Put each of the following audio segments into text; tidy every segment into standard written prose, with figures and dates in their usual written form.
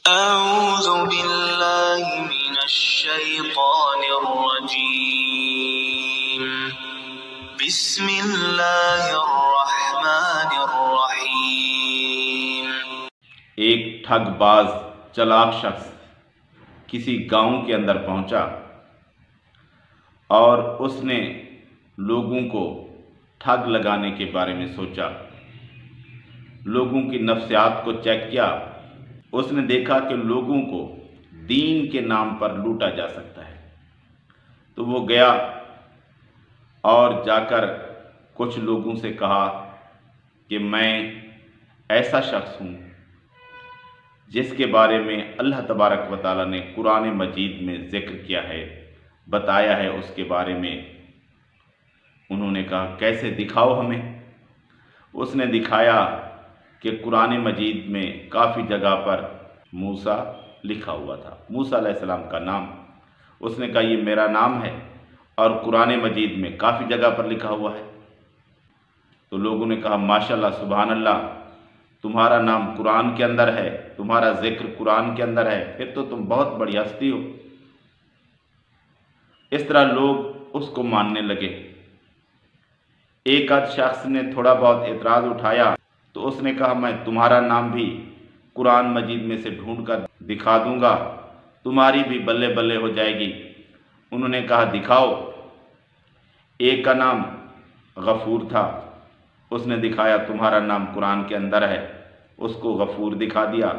أعوذ بالله من الشيطان الرجيم بسم الله الرحمن الرحیم۔ ایک ٹھگ باز چلاک شخص کسی گاؤں کے اندر پہنچا اور اس نے لوگوں کو ٹھگ لگانے کے بارے میں سوچا، لوگوں کی نفسیات کو چیک کیا۔ اس نے دیکھا کہ لوگوں کو دین کے نام پر لوٹا جا سکتا ہے، تو وہ گیا اور جا کر کچھ لوگوں سے کہا کہ میں ایسا شخص ہوں جس کے بارے میں اللہ تبارک و تعالیٰ نے قرآن مجید میں ذکر کیا ہے، بتایا ہے اس کے بارے میں۔ انہوں نے کہا کیسے، دکھاؤ ہمیں۔ اس نے دکھایا کہ قرآن مجید میں کافی جگہ پر موسیٰ لکھا ہوا تھا، موسیٰ علیہ السلام کا نام۔ اس نے کہا یہ میرا نام ہے اور قرآن مجید میں کافی جگہ پر لکھا ہوا ہے۔ تو لوگوں نے کہا ماشاءاللہ، سبحان اللہ، تمہارا نام قرآن کے اندر ہے، تمہارا ذکر قرآن کے اندر ہے، پھر تو تم بہت بڑی ہستی ہو۔ اس طرح لوگ اس کو ماننے لگے۔ ایک آدھ شخص نے تھوڑا بہت اعتراض اٹھایا تو اس نے کہا میں تمہارا نام بھی قرآن مجید میں سے ڈھونڈ کر دکھا دوں گا، تمہاری بھی بلے بلے ہو جائے گی۔ انہوں نے کہا دکھاؤ۔ ایک کا نام غفور تھا، اس نے دکھایا تمہارا نام قرآن کے اندر ہے، اس کو غفور دکھا دیا۔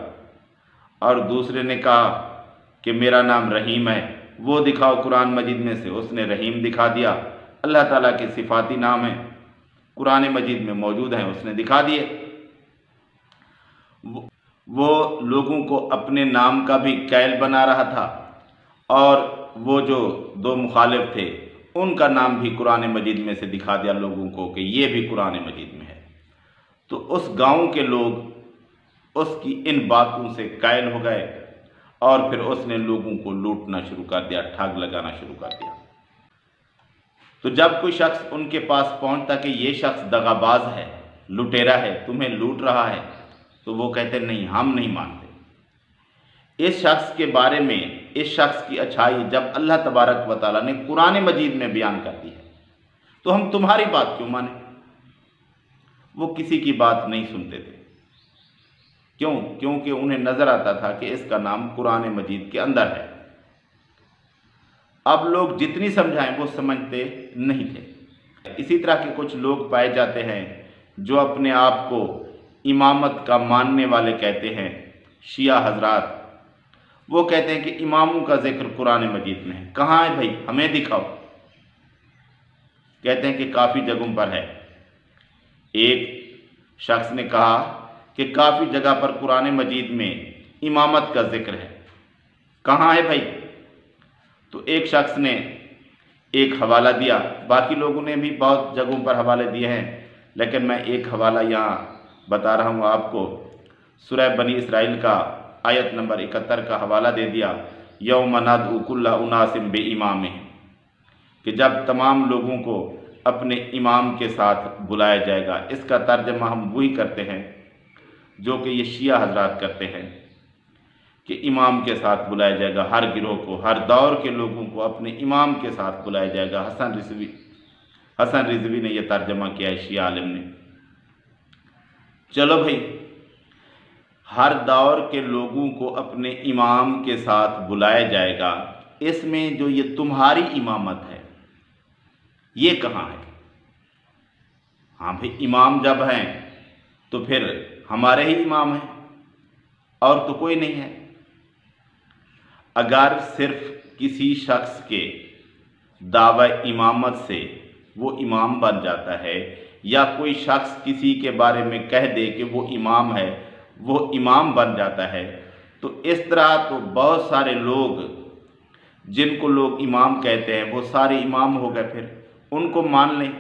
اور دوسرے نے کہا کہ میرا نام رحیم ہے، وہ دکھاؤ قرآن مجید میں سے، اس نے رحیم دکھا دیا۔ اللہ تعالیٰ کے صفاتی نام ہیں، قرآن مجید میں موجود ہیں، اس نے دکھا دیے۔ وہ لوگوں کو اپنے نام کا بھی قائل بنا رہا تھا، اور وہ جو دو مخالف تھے ان کا نام بھی قرآن مجید میں سے دکھا دیا لوگوں کو کہ یہ بھی قرآن مجید میں ہے۔ تو اس گاؤں کے لوگ اس کی ان باتوں سے قائل ہو گئے اور پھر اس نے لوگوں کو لوٹنا شروع کر دیا، ٹھگ لگانا شروع کر دیا۔ تو جب کوئی شخص ان کے پاس پہنچتا کہ یہ شخص دغا باز ہے، لٹیرا ہے، تمہیں لوٹ رہا ہے، تو وہ کہتے نہیں، ہم نہیں مانتے۔ اس شخص کے بارے میں، اس شخص کی اچھائی جب اللہ تبارک و تعالیٰ نے قرآن مجید میں بیان کر دی ہے تو ہم تمہاری بات کیوں مانیں؟ وہ کسی کی بات نہیں سنتے تھے۔ کیونکہ انہیں نظر آتا تھا کہ اس کا نام قرآن مجید کے اندر ہے۔ اب لوگ جتنی سمجھائیں وہ سمجھتے نہیں تھے۔ اسی طرح کے کچھ لوگ پائے جاتے ہیں جو اپنے آپ کو امامت کا ماننے والے کہتے ہیں، شیعہ حضرات۔ وہ کہتے ہیں کہ اماموں کا ذکر قرآن مجید میں ہے، کہاں ہے بھائی، ہمیں دکھاؤ۔ کہتے ہیں کہ کافی جگہوں پر ہے۔ ایک شخص نے کہا کہ کافی جگہ پر قرآن مجید میں امامت کا ذکر ہے، کہاں ہے بھائی؟ تو ایک شخص نے ایک حوالہ دیا، باقی لوگوں نے بھی بہت جگہوں پر حوالے دیے ہیں، لیکن میں ایک حوالہ یہاں بتا رہا ہوں آپ کو۔ سورہ بنی اسرائیل کا آیت نمبر 71 کا حوالہ دے دیا، یوم ندعو کل اناس بامامہم، کہ جب تمام لوگوں کو اپنے امام کے ساتھ بلایا جائے گا۔ اس کا ترجمہ ہم وہی کرتے ہیں جو کہ یہ شیعہ حضرات کرتے ہیں کہ امام کے ساتھ بلایا جائے گا، ہر گروہ کو، ہر دور کے لوگوں کو اپنے امام کے ساتھ بلایا جائے گا۔ حسن رضوی نے یہ ترجمہ کیا ہے، شیعہ عالم نے۔ چلو بھائی، ہر دور کے لوگوں کو اپنے امام کے ساتھ بلایا جائے گا، اس میں جو یہ تمہاری امامت ہے یہ کہاں ہے؟ ہاں بھائی، امام جب ہیں تو پھر ہمارے ہی امام ہیں اور تو کوئی نہیں ہے۔ اگر صرف کسی شخص کے دعوی امامت سے وہ امام بن جاتا ہے، یا کوئی شخص کسی کے بارے میں کہہ دے کہ وہ امام ہے، وہ امام بن جاتا ہے، تو اس طرح تو بہت سارے لوگ جن کو لوگ امام کہتے ہیں وہ سارے امام ہو گئے، پھر ان کو مان لیں۔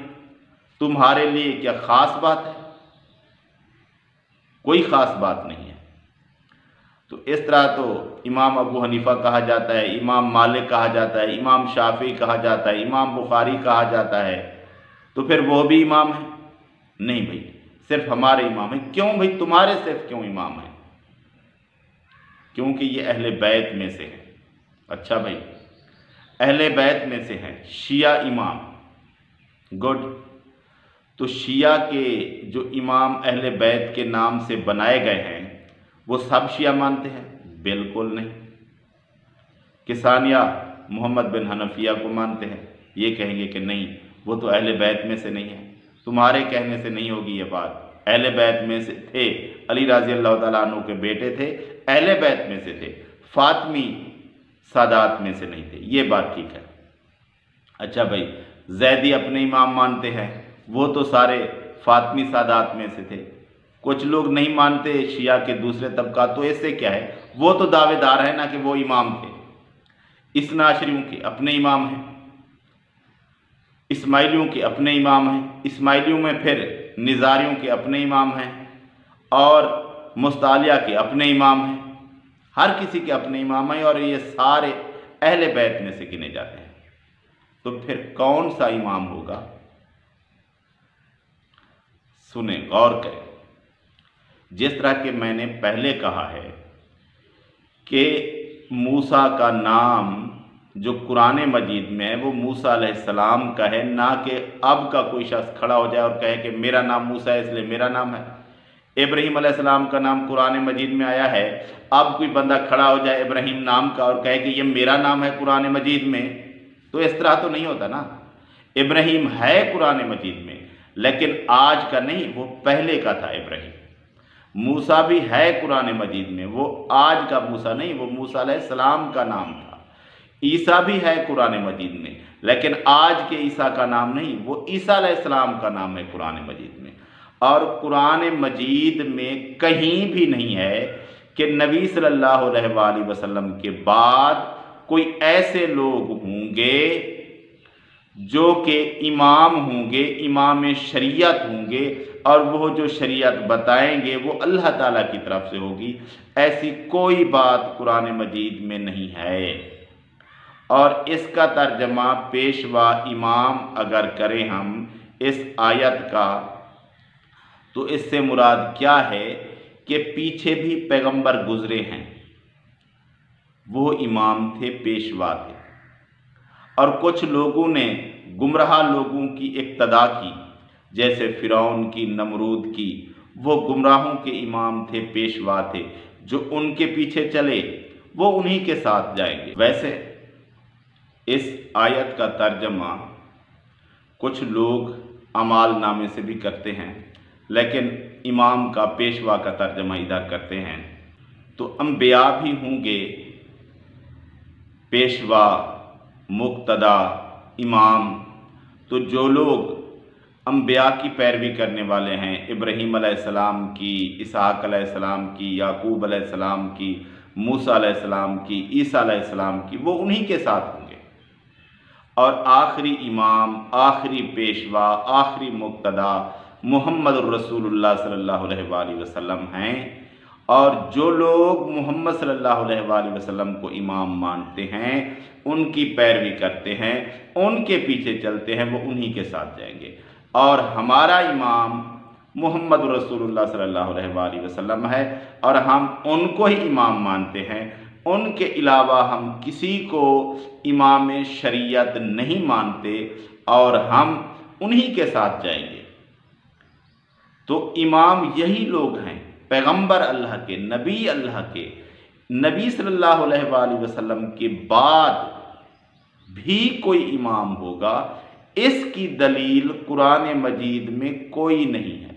تمہارے لیے کیا خاص بات ہے؟ کوئی خاص بات نہیں ہے۔ تو اس طرح تو امام ابو حنیفہ کہا جاتا ہے، امام مالک کہا جاتا ہے، امام شافعی کہا جاتا ہے، امام بخاری کہا جاتا ہے، تو پھر وہ بھی امام ہیں؟ نہیں بھائی، صرف ہمارے امام ہیں۔ کیوں بھائی، تمہارے صرف کیوں امام ہیں؟ کیونکہ یہ اہل بیت میں سے ہیں۔ اچھا بھائی، اہل بیت میں سے ہیں، شیعہ امام، گڈ۔ تو شیعہ کے جو امام اہل بیت کے نام سے بنائے گئے ہیں وہ سب شیعہ مانتے ہیں؟ بالکل نہیں۔ کسانیہ محمد بن حنفیہ کو مانتے ہیں، یہ کہیں گے کہ نہیں وہ تو اہل بیت میں سے نہیں ہے۔ تمہارے کہنے سے نہیں ہوگی یہ بات، اہل بیت میں سے تھے، علی رضی اللہ تعالیٰ عنہ کے بیٹے تھے، اہل بیت میں سے تھے، فاطمی سادات میں سے نہیں تھے، یہ بات ٹھیک ہے۔ اچھا بھائی، زیدی اپنے امام مانتے ہیں، وہ تو سارے فاطمی سادات میں سے تھے۔ کچھ لوگ نہیں مانتے شیعہ کے دوسرے طبقات، تو اس سے کیا ہے، وہ تو دعوے دار ہیں نا کہ وہ امام تھے۔ اثنا عشریوں کے اپنے امام ہیں، اسماعیلیوں کے اپنے امام ہیں، اسماعیلیوں میں پھر نظاریوں کے اپنے امام ہیں، اور مستعلیہ کے اپنے امام ہیں، ہر کسی کے اپنے امام ہیں، اور یہ سارے اہل بیت میں سے گنے جاتے ہیں۔ تو پھر کون سا امام ہوگا؟ سنیں، غور کریں۔ جس طرح کہ میں نے پہلے کہا ہے کہ موسیٰ کا نام جو قرآن مجید میں ہے وہ موسیٰ علیہ السلام کا ہے، نہ کہ اب کا کوئی شخص کھڑا ہو جائے اور کہے کہ میرا نام موسیٰ ہے اس لیے میرا نام ہے۔ ابراہیم علیہ السلام کا نام قرآن مجید میں آیا ہے، اب کوئی بندہ کھڑا ہو جائے ابراہیم نام کا اور کہے کہ یہ میرا نام ہے قرآن مجید میں، تو اس طرح تو نہیں ہوتا نا۔ ابراہیم ہے قرآن مجید میں لیکن آج کا نہیں، وہ پہلے کا تھا ابراہیم۔ موسیٰ بھی ہے قرآن مجید میں، وہ آج کا موسیٰ نہیں، وہ موسیٰ علیہ السلام کا نام تھا۔ عیسیٰ بھی ہے قرآن مجید میں لیکن آج کے عیسیٰ کا نام نہیں، وہ عیسیٰ علیہ السلام کا نام ہے قرآن مجید میں۔ اور قرآن مجید میں کہیں بھی نہیں ہے کہ نبی صلی اللہ علیہ وآلہ وسلم کے بعد کوئی ایسے لوگ ہوں گے جو کہ امام ہوں گے، امام شریعت ہوں گے، اور وہ جو شریعت بتائیں گے وہ اللہ تعالیٰ کی طرف سے ہوگی۔ ایسی کوئی بات قرآن مجید میں نہیں ہے۔ اور اس کا ترجمہ پیشوا امام اگر کریں ہم اس آیت کا، تو اس سے مراد کیا ہے کہ پیچھے بھی پیغمبر گزرے ہیں، وہ امام تھے، پیشوا تھے، اور کچھ لوگوں نے گمراہ لوگوں کی اقتدا کی، جیسے فرعون کی، نمرود کی، وہ گمراہوں کے امام تھے، پیشوا تھے، جو ان کے پیچھے چلے وہ انہی کے ساتھ جائیں گے۔ ویسے اس آیت کا ترجمہ کچھ لوگ اعمال نامے سے بھی کرتے ہیں، لیکن امام کا، پیشوا کا ترجمہ ادھر کرتے ہیں۔ تو انبیاء بھی ہوں گے، پیشوا، مقتدا، امام۔ تو جو لوگ انبیاء کی پیروی کرنے والے ہیں، ابراہیم علیہ السلام کی، اسحاق علیہ السلام کی، یعقوب علیہ السلام کی، موسیٰ علیہ السلام کی، عیسیٰ علیہ السلام کی، وہ انہی کے ساتھ ہوں گے۔ اور آخری امام، آخری پیشوا، آخری مقتدا محمد الرسول اللہ صلی اللہ علیہ وآلہ وسلم ہیں۔ اور جو لوگ محمد صلی اللہ علیہ وآلہ وسلم کو امام مانتے ہیں، ان کی پیروی کرتے ہیں، ان کے پیچھے چلتے ہیں، وہ انہی کے ساتھ جائیں گے۔ اور ہمارا امام محمد رسول اللہ صلی اللہ علیہ وآلہ وسلم ہے، اور ہم ان کو ہی امام مانتے ہیں، ان کے علاوہ ہم کسی کو امام شریعت نہیں مانتے، اور ہم انہی کے ساتھ جائیں گے۔ تو امام یہی لوگ ہیں، پیغمبر اللہ کے، نبی اللہ کے، نبی صلی اللہ علیہ وآلہ وسلم کے بعد بھی کوئی امام ہوگا، اس کی دلیل قرآن مجید میں کوئی نہیں ہے۔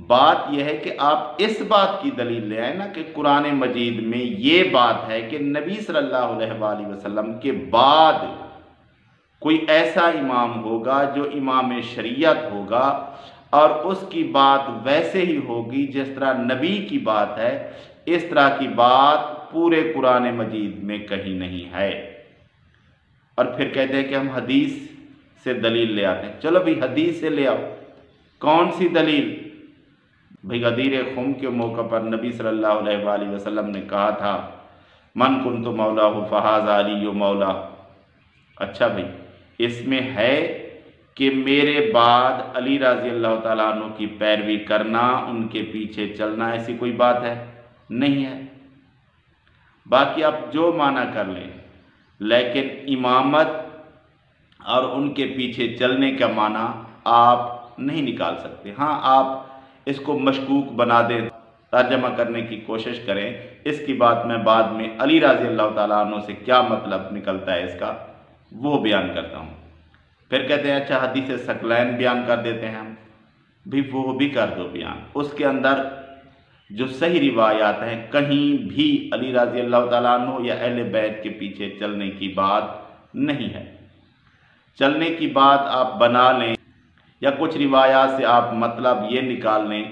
بات یہ ہے کہ آپ اس بات کی دلیل لے آئیں نا کہ قرآن مجید میں یہ بات ہے کہ نبی صلی اللہ علیہ وآلہ وسلم کے بعد کوئی ایسا امام ہوگا جو امام شریعت ہوگا، اور اس کی بات ویسے ہی ہوگی جس طرح نبی کی بات ہے، اس طرح کی بات پورے قرآن مجید میں کہیں نہیں ہے۔ اور پھر کہتے ہیں کہ ہم حدیث سے دلیل لے آتے ہیں۔ چلو بھی حدیث سے لے آؤ، کون سی دلیل؟ بھئی غدیر خم کے موقع پر نبی صلی اللہ علیہ وآلہ وسلم نے کہا تھا من کنت مولا فہذا علی مولا۔ اچھا بھئی، اس میں ہے کہ میرے بعد علی رضی اللہ تعالیٰ عنہ کی پیروی کرنا، ان کے پیچھے چلنا، ایسی کوئی بات ہے؟ نہیں ہے۔ باقی آپ جو معنی کر لیں، لیکن امامت اور ان کے پیچھے چلنے کا معنی آپ نہیں نکال سکتے۔ ہاں، آپ اس کو مشکوک بنا دیں، ترجمہ کرنے کی کوشش کریں، اس کی بات میں بعد میں علی رضی اللہ تعالیٰ عنہ سے کیا مطلب نکلتا ہے اس کا وہ بیان کرتا ہوں۔ پھر کہتے ہیں اچھا حدیث ثقلین بیان کر دیتے ہیں ہم، بھی وہ بھی کر دو بیان۔ اس کے اندر جو صحیح روایات ہیں کہیں بھی علی رضی اللہ تعالیٰ عنہ یا اہل بیت کے پیچھے چلنے کی بات نہیں ہے۔ چلنے کی بات آپ بنا لیں یا کچھ روایات سے آپ مطلب یہ نکال لیں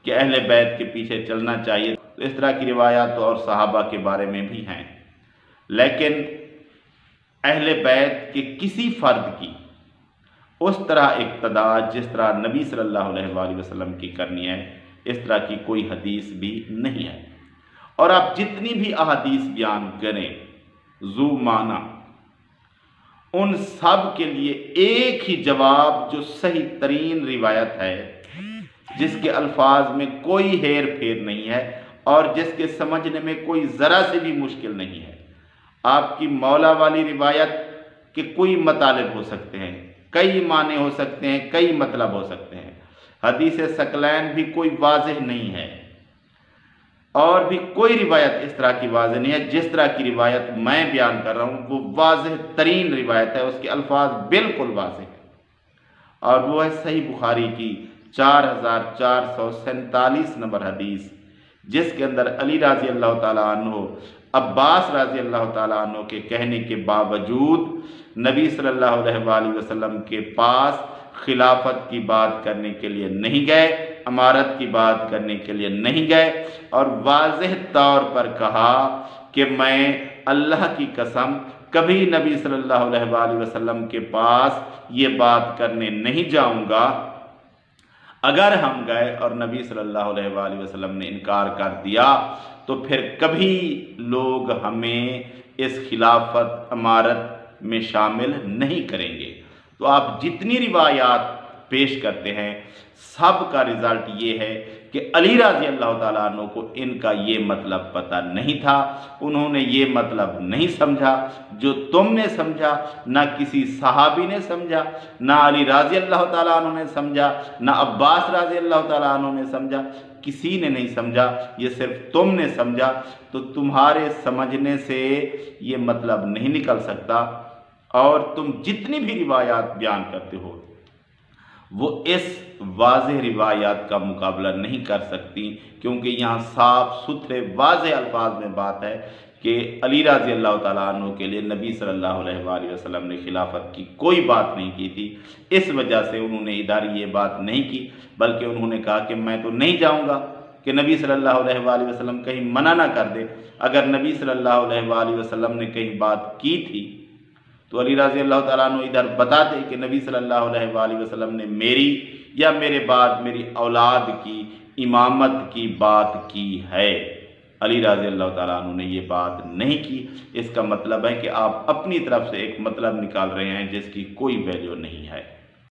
کہ اہل بیت کے پیچھے چلنا چاہیے، تو اس طرح کی روایات تو اور صحابہ کے بارے میں بھی ہیں، لیکن اہل بیت کے کسی فرد کی اس طرح اقتداء جس طرح نبی صلی اللہ علیہ وآلہ وسلم کی کرنی ہے، اس طرح کی کوئی حدیث بھی نہیں ہے۔ اور آپ جتنی بھی احادیث بیان کریں ذو معنی، ان سب کے لیے ایک ہی جواب جو صحیح ترین روایت ہے، جس کے الفاظ میں کوئی ہیر پھیر نہیں ہے اور جس کے سمجھنے میں کوئی ذرا سے بھی مشکل نہیں ہے۔ آپ کی مولا والی روایت کے کوئی مطالب ہو سکتے ہیں، کئی معنی ہو سکتے ہیں، کئی مطلب ہو سکتے ہیں۔ حدیث ثقلین بھی کوئی واضح نہیں ہے اور بھی کوئی روایت اس طرح کی واضح نہیں ہے۔ جس طرح کی روایت میں بیان کر رہا ہوں وہ واضح ترین روایت ہے، اس کے الفاظ بالکل واضح ہیں، اور وہ ہے صحیح بخاری کی 4447 نمبر حدیث، جس کے اندر علی رضی اللہ تعالیٰ عنہ عباس رضی اللہ تعالیٰ عنہ کے کہنے کے باوجود نبی صلی اللہ علیہ وآلہ وسلم کے پاس خلافت کی بات کرنے کے لیے نہیں گئے، امارت کی بات کرنے کے لیے نہیں گئے، اور واضح طور پر کہا کہ میں اللہ کی قسم کبھی نبی صلی اللہ علیہ وآلہ وسلم کے پاس یہ بات کرنے نہیں جاؤں گا۔ اگر ہم گئے اور نبی صلی اللہ علیہ وآلہ وسلم نے انکار کر دیا تو پھر کبھی لوگ ہمیں اس خلافت امارت میں شامل نہیں کریں گے۔ تو آپ جتنی روایات پیش کرتے ہیں سب کا رزلٹ یہ ہے کہ علی رضی اللہ تعالیٰ عنہ کو ان کا یہ مطلب پتہ نہیں تھا، انہوں نے یہ مطلب نہیں سمجھا جو تم نے سمجھا، نہ کسی صحابی نے سمجھا، نہ علی رضی اللہ تعالیٰ عنہ نے سمجھا، نہ عباس رضی اللہ تعالیٰ عنہ نے سمجھا، کسی نے نہیں سمجھا، یہ صرف تم نے سمجھا۔ تو تمہارے سمجھنے سے یہ مطلب نہیں نکل سکتا، اور تم جتنی بھی روایات بیان کرتے ہو وہ اس واضح روایات کا مقابلہ نہیں کر سکتی، کیونکہ یہاں صاف ستھرے واضح الفاظ میں بات ہے کہ علی رضی اللہ تعالیٰ عنہ کے لیے نبی صلی اللہ علیہ وآلہ وسلم نے خلافت کی کوئی بات نہیں کی تھی۔ اس وجہ سے انہوں نے ادھر یہ بات نہیں کی، بلکہ انہوں نے کہا کہ میں تو نہیں جاؤں گا کہ نبی صلی اللہ علیہ وآلہ وسلم کہیں منع نہ کر دے۔ اگر نبی صلی اللہ علیہ وآلہ وسلم نے کہیں بات کی تھی تو علی رضی اللہ تعالیٰ عنہ ادھر بتاتے کہ نبی صلی اللہ علیہ وآلہ وسلم نے میری یا میرے بعد میری اولاد کی امامت کی بات کی ہے۔ علی رضی اللہ تعالیٰ عنہ نے یہ بات نہیں کی۔ اس کا مطلب ہے کہ آپ اپنی طرف سے ایک مطلب نکال رہے ہیں جس کی کوئی ویلیو نہیں ہے۔